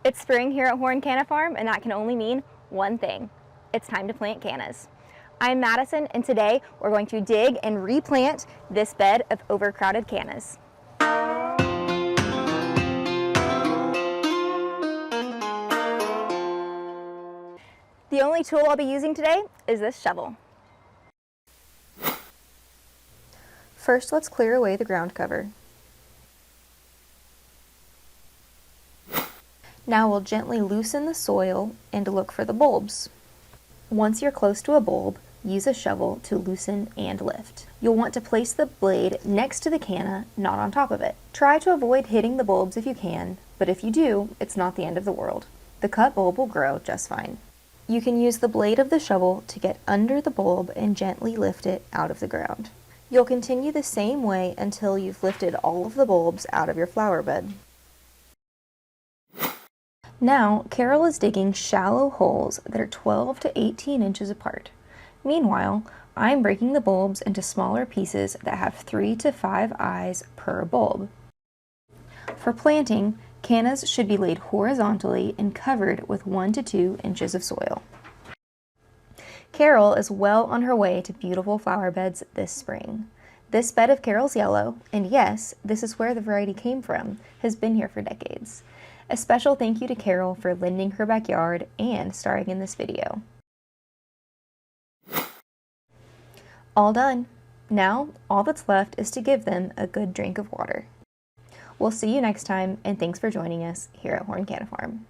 It's spring here at Cannas Farm, and that can only mean one thing. It's time to plant cannas. I'm Madison, and today we're going to dig and replant this bed of overcrowded cannas. The only tool I'll be using today is this shovel. First, let's clear away the ground cover. Now we'll gently loosen the soil and look for the bulbs. Once you're close to a bulb, use a shovel to loosen and lift. You'll want to place the blade next to the canna, not on top of it. Try to avoid hitting the bulbs if you can, but if you do, it's not the end of the world. The cut bulb will grow just fine. You can use the blade of the shovel to get under the bulb and gently lift it out of the ground. You'll continue the same way until you've lifted all of the bulbs out of your flower bed. Now, Carol is digging shallow holes that are 12 to 18 inches apart. Meanwhile, I'm breaking the bulbs into smaller pieces that have 3 to 5 eyes per bulb. For planting, cannas should be laid horizontally and covered with 1 to 2 inches of soil. Carol is well on her way to beautiful flower beds this spring. This bed of Carol's yellow, and yes, this is where the variety came from, has been here for decades. A special thank you to Carol for lending her backyard and starring in this video. All done. Now, all that's left is to give them a good drink of water. We'll see you next time, and thanks for joining us here at Cannas Farm.